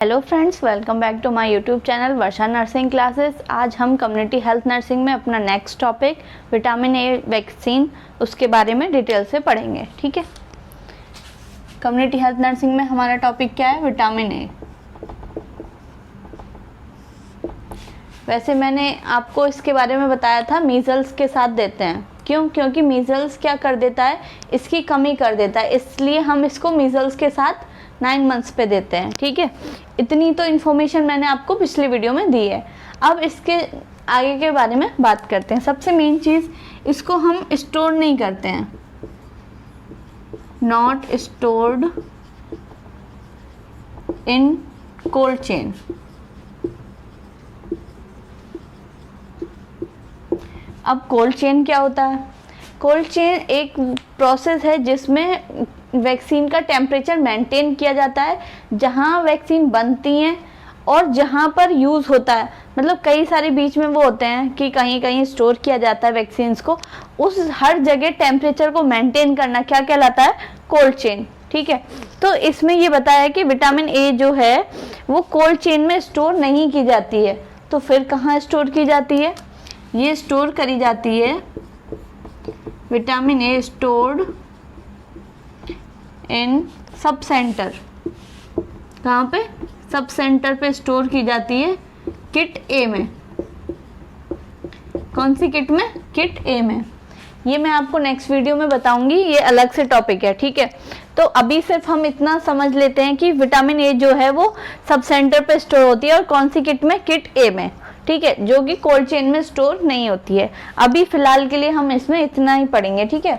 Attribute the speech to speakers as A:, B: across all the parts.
A: Hello friends, welcome back to my YouTube channel Varsha nursing classes. आज हम community health nursing में अपना next topic vitamin A vaccine उसके बारे में डिटेल से पढ़ेंगे। ठीक है, कम्युनिटी हेल्थ नर्सिंग में हमारा टॉपिक क्या है? Vitamin A. वैसे मैंने आपको इसके बारे में बताया था, मीजल्स के साथ देते हैं। क्यों? क्योंकि मीजल्स क्या कर देता है, इसकी कमी कर देता है, इसलिए हम इसको मीजल्स के साथ 9 मंथ्स पे देते हैं। ठीक है, इतनी तो इन्फॉर्मेशन मैंने आपको पिछले वीडियो में दी है। अब इसके आगे के बारे में बात करते हैं। सबसे मेन चीज़, इसको हम स्टोर नहीं करते हैं, not stored in cold chain. अब कोल्ड चेन क्या होता है? कोल्ड चेन एक प्रोसेस है जिसमें वैक्सीन का टेम्परेचर मेंटेन किया जाता है, जहां वैक्सीन बनती हैं और जहां पर यूज़ होता है। मतलब कई सारे बीच में वो होते हैं कि कहीं कहीं स्टोर किया जाता है वैक्सीन्स को, उस हर जगह टेम्परेचर को मेंटेन करना क्या कहलाता है? Cold chain. ठीक है, तो इसमें ये बताया है कि विटामिन ए जो है वो कोल्ड चेन में स्टोर नहीं की जाती है। तो फिर कहाँ स्टोर की जाती है? ये स्टोर करी जाती है, vitamin A stored in sub centre. कहाँ पे? सब सेंटर पे स्टोर की जाती है, किट ए में। कौन सी किट में? किट ए में। ये मैं आपको नेक्स्ट वीडियो में बताऊंगी, ये अलग से टॉपिक है। ठीक है, तो अभी सिर्फ हम इतना समझ लेते हैं कि विटामिन ए जो है वो सब सेंटर पे स्टोर होती है, और कौन सी किट में? किट ए में। ठीक है, जो कि कोल्ड चेन में स्टोर नहीं होती है। अभी फिलहाल के लिए हम इसमें इतना ही पढ़ेंगे। ठीक है,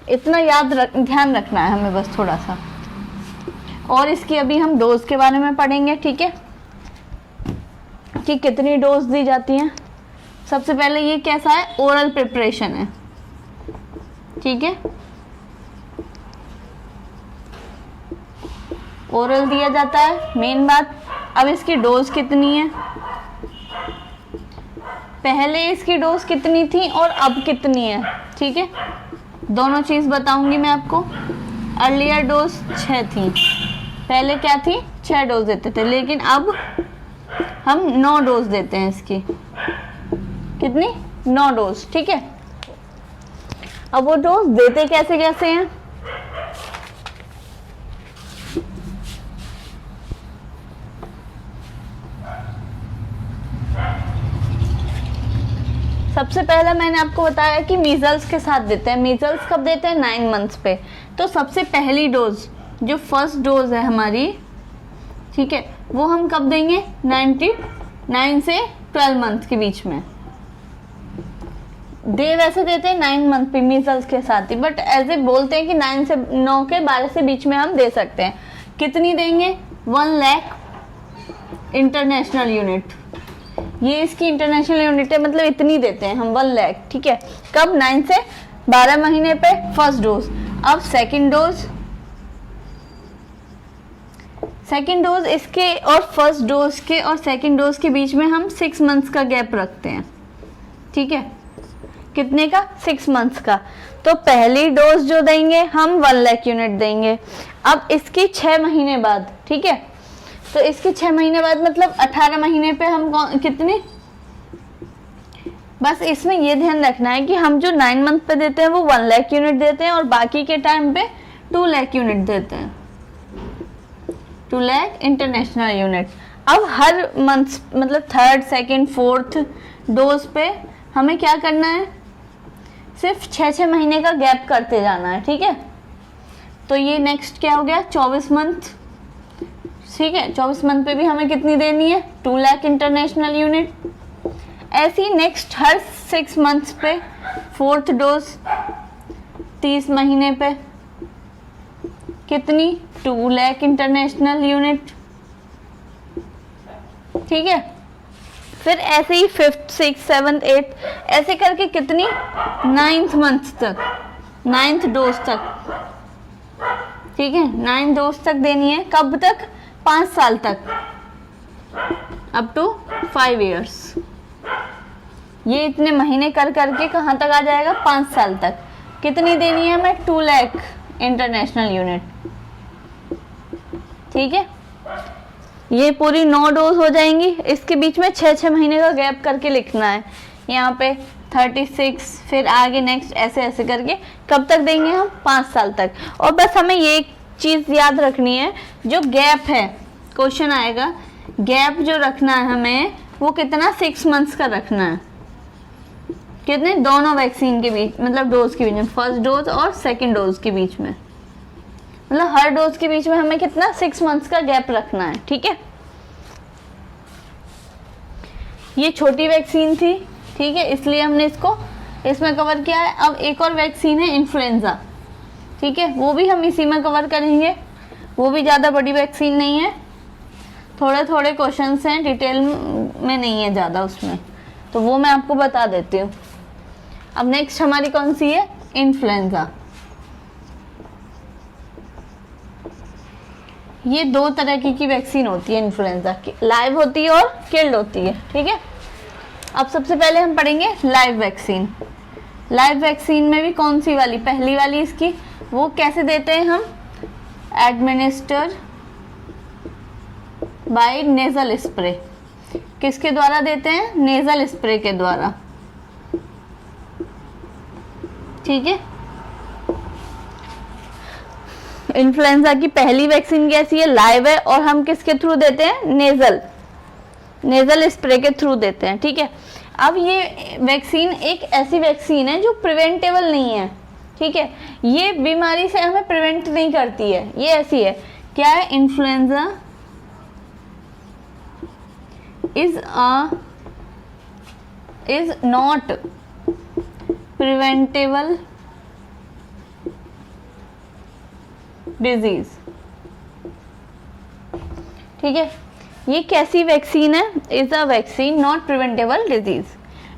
A: इतना ध्यान रखना है हमें बस थोड़ा सा। और इसकी अभी हम डोज के बारे में पढ़ेंगे। ठीक है, कि कितनी डोज दी जाती हैं। सबसे पहले ये कैसा है? ओरल प्रिपरेशन है। ठीक है, ओरल दिया जाता है, मेन बात। अब इसकी डोज कितनी है? पहले इसकी डोज कितनी थी और अब कितनी है? ठीक है, दोनों चीज़ बताऊंगी मैं आपको। अर्लियर डोज 6 थी, पहले क्या थी? 6 डोज देते थे, लेकिन अब हम 9 डोज देते हैं इसकी। कितनी? 9 डोज। ठीक है, अब वो डोज देते कैसे कैसे हैं? सबसे पहला मैंने आपको बताया कि मीजल्स के साथ देते हैं। मीजल्स कब देते हैं? 9 मंथ्स पे। तो सबसे पहली डोज, जो फर्स्ट डोज है हमारी, ठीक है, वो हम कब देंगे? 9 से 12 मंथ के बीच में वैसे देते हैं 9 मंथ पे मीजल्स के साथ ही, बट ऐसे बोलते हैं कि 9 से 9 के 12 से बीच में हम दे सकते हैं। कितनी देंगे? 1 लाख इंटरनेशनल यूनिट। ये इसकी इंटरनेशनल यूनिट है, मतलब इतनी देते हैं हम, 1 लाख। ठीक है, कब? 9 से 12 महीने पे फर्स्ट डोज। अब सेकंड डोज इसके और फर्स्ट डोज के और सेकंड डोज के बीच में हम 6 मंथ्स का गैप रखते हैं। ठीक है, कितने का? 6 मंथ्स का। तो पहली डोज जो देंगे हम 1 लाख यूनिट देंगे। अब इसकी 6 महीने बाद, ठीक है, तो इसके 6 महीने बाद मतलब 18 महीने पे हम कितनी? बस इसमें ये ध्यान रखना है कि हम जो 9 मंथ पे देते हैं वो 1 लाख यूनिट देते हैं, और बाकी के टाइम पे 2 लाख यूनिट देते हैं, 2 लाख इंटरनेशनल यूनिट। अब हर मंथ मतलब 3rd, 2nd, 4th डोज पे हमें क्या करना है? सिर्फ 6 महीने का गैप करते जाना है। ठीक है, तो ये नेक्स्ट क्या हो गया? 24 मंथ। ठीक है, 24 मंथ पे भी हमें कितनी देनी है? 2 लाख इंटरनेशनल यूनिट। ऐसी नेक्स्ट हर 6 मंथ्स पे 4th डोज 30 महीने पे कितनी? 2 लाख इंटरनेशनल यूनिट। ठीक है, फिर ऐसे ही 5th, 6th, 7th, 8th ऐसे करके कितनी? 9th मंथ तक, 9th डोज तक। ठीक है, 9 डोज तक देनी है। कब तक? 5 साल तक, अप टू 5 years। ये इतने महीने कर करके कहाँ तक आ जाएगा? 5 साल तक। कितनी देनी है हमें? 2 लाख इंटरनेशनल यूनिट। ठीक है, ये पूरी 9 डोज हो जाएंगी। इसके बीच में 6-6 महीने का गैप करके लिखना है। यहाँ पे 36, फिर आगे नेक्स्ट, ऐसे ऐसे करके कब तक देंगे हम? 5 साल तक। और बस हमें ये एक चीज़ याद रखनी है, जो गैप है, क्वेश्चन आएगा गैप जो रखना है हमें वो कितना? 6 मंथ्स का रखना है। कितने? दोनों वैक्सीन के बीच, मतलब डोज के बीच में, फर्स्ट डोज और सेकेंड डोज के बीच में, मतलब हर डोज के बीच में हमें कितना? 6 मंथ्स का गैप रखना है। ठीक है, ये छोटी वैक्सीन थी, ठीक है, इसलिए हमने इसको इसमें कवर किया है। अब एक और वैक्सीन है इन्फ्लुएंजा, ठीक है, वो भी हम इसी में कवर करेंगे। वो भी ज़्यादा बड़ी वैक्सीन नहीं है, थोड़े थोड़े क्वेश्चंस हैं, डिटेल में नहीं है ज़्यादा उसमें, तो वो मैं आपको बता देती हूँ। अब नेक्स्ट हमारी कौन सी है? इन्फ्लुएंजा। ये 2 तरह की वैक्सीन होती है इन्फ्लुएंजा की, लाइव होती है और किल्ड होती है। ठीक है, अब सबसे पहले हम पढ़ेंगे लाइव वैक्सीन। लाइव वैक्सीन में भी कौन सी वाली? पहली वाली इसकी, वो कैसे देते हैं हम? Administer by nasal spray. किसके द्वारा देते हैं? नेजल स्प्रे के द्वारा। ठीक है, इन्फ्लुएंजा की पहली वैक्सीन कैसी है? लाइव है, और हम किसके थ्रू देते हैं? नेजल स्प्रे के थ्रू देते हैं। ठीक है, अब ये वैक्सीन एक ऐसी वैक्सीन है जो प्रिवेंटेबल नहीं है। ठीक है, ये बीमारी से हमें प्रिवेंट नहीं करती है, ये ऐसी है। क्या है? Influenza is not preventable disease. ठीक है, ये कैसी वैक्सीन है? Is a vaccine not preventable disease.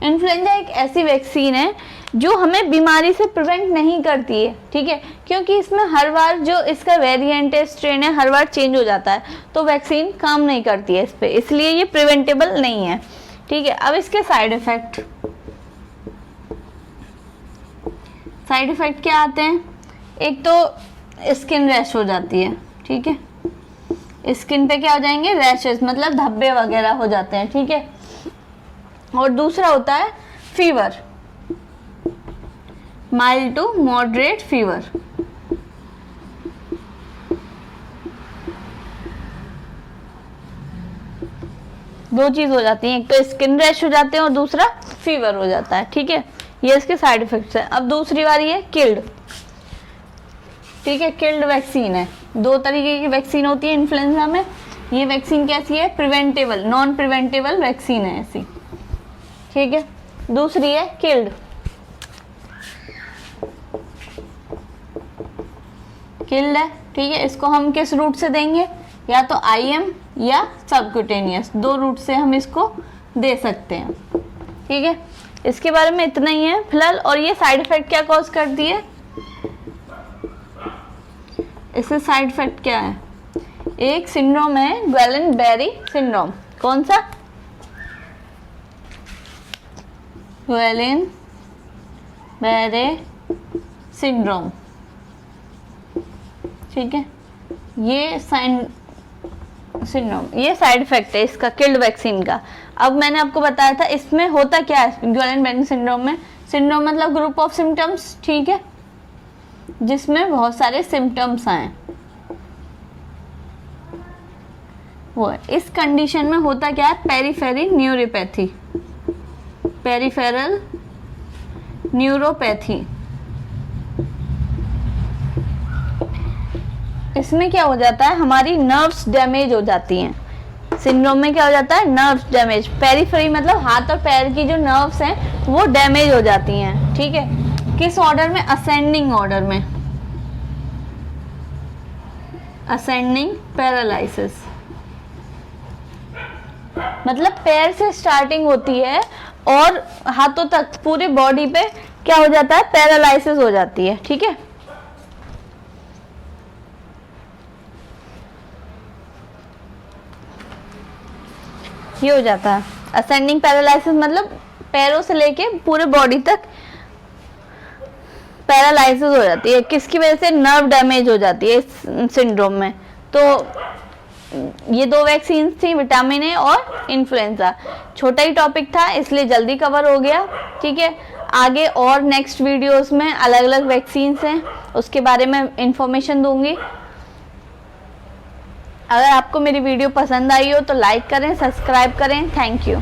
A: Influenza एक ऐसी वैक्सीन है जो हमें बीमारी से प्रिवेंट नहीं करती है। ठीक है, क्योंकि इसमें हर बार जो इसका वेरिएंट है, स्ट्रेन है, हर बार चेंज हो जाता है, तो वैक्सीन काम नहीं करती है इस पे, इसलिए ये प्रिवेंटेबल नहीं है। ठीक है, अब इसके साइड इफेक्ट क्या आते हैं? एक तो स्किन रैश हो जाती है। ठीक है, स्किन पे क्या हो जाएंगे? रैशेस, मतलब धब्बे वगैरह हो जाते हैं। ठीक है, और दूसरा होता है fever, mild to moderate fever. दो चीज हो जाती है, एक तो स्किन रैश हो जाते हैं और दूसरा फीवर हो जाता है। ठीक है, ये इसके साइड इफेक्ट्स है। अब दूसरी बारी है किल्ड। ठीक है, किल्ड वैक्सीन है। 2 तरीके की वैक्सीन होती है इन्फ्लुएंजा में। ये वैक्सीन कैसी है? प्रिवेंटेबल, नॉन प्रिवेंटेबल वैक्सीन है ऐसी। ठीक है, दूसरी है किल्ड। किल्ड है, ठीक है, इसको हम किस रूट से देंगे? या तो IM या सबक्यूटेनियस, 2 रूट से हम इसको दे सकते हैं। ठीक है, इसके बारे में इतना ही है फिलहाल। और ये साइड इफेक्ट क्या कॉज करती है? इससे साइड इफेक्ट क्या है? एक सिंड्रोम है ग्वेलन-बेरी सिंड्रोम। कौन सा? ग्वेलन-बेरी सिंड्रोम। ठीक है, ये सिंड्रोम, ये साइड इफेक्ट है इसका, किल्ड वैक्सीन का। अब मैंने आपको बताया था इसमें होता क्या है ग्वेलन-बेरी सिंड्रोम में। सिंड्रोम मतलब ग्रुप ऑफ सिम्टम्स, ठीक है, जिसमें बहुत सारे सिम्टम्स आए, वो है। इस कंडीशन में होता क्या है? Peripheral neuropathy, peripheral neuropathy. इसमें क्या हो जाता है? हमारी नर्व्स डैमेज हो जाती हैं। सिंड्रोम में क्या हो जाता है? Nerves damage. पेरिफेरी मतलब हाथ और पैर की जो नर्व्स हैं वो डैमेज हो जाती हैं। ठीक है, किस ऑर्डर में? असेंडिंग ऑर्डर में, असेंडिंग पैरालिसिस। मतलब पैर से स्टार्टिंग होती है और हाथों तक पूरे बॉडी पे क्या हो जाता है? पैरालिसिस हो जाती है। ठीक है, ये हो जाता है असेंडिंग पैरालिसिस, मतलब पैरों से लेके पूरे बॉडी तक पैरालिसिस हो जाती है। किसकी वजह से? नर्व डैमेज हो जाती है इस सिंड्रोम में। तो ये 2 वैक्सीन थी, विटामिन ए और इन्फ्लुएंजा। छोटा ही टॉपिक था इसलिए जल्दी कवर हो गया, ठीक है। आगे और नेक्स्ट वीडियोस में अलग अलग वैक्सीन्स हैं उसके बारे में इंफॉर्मेशन दूंगी। अगर आपको मेरी वीडियो पसंद आई हो तो लाइक करें, सब्सक्राइब करें। Thank you.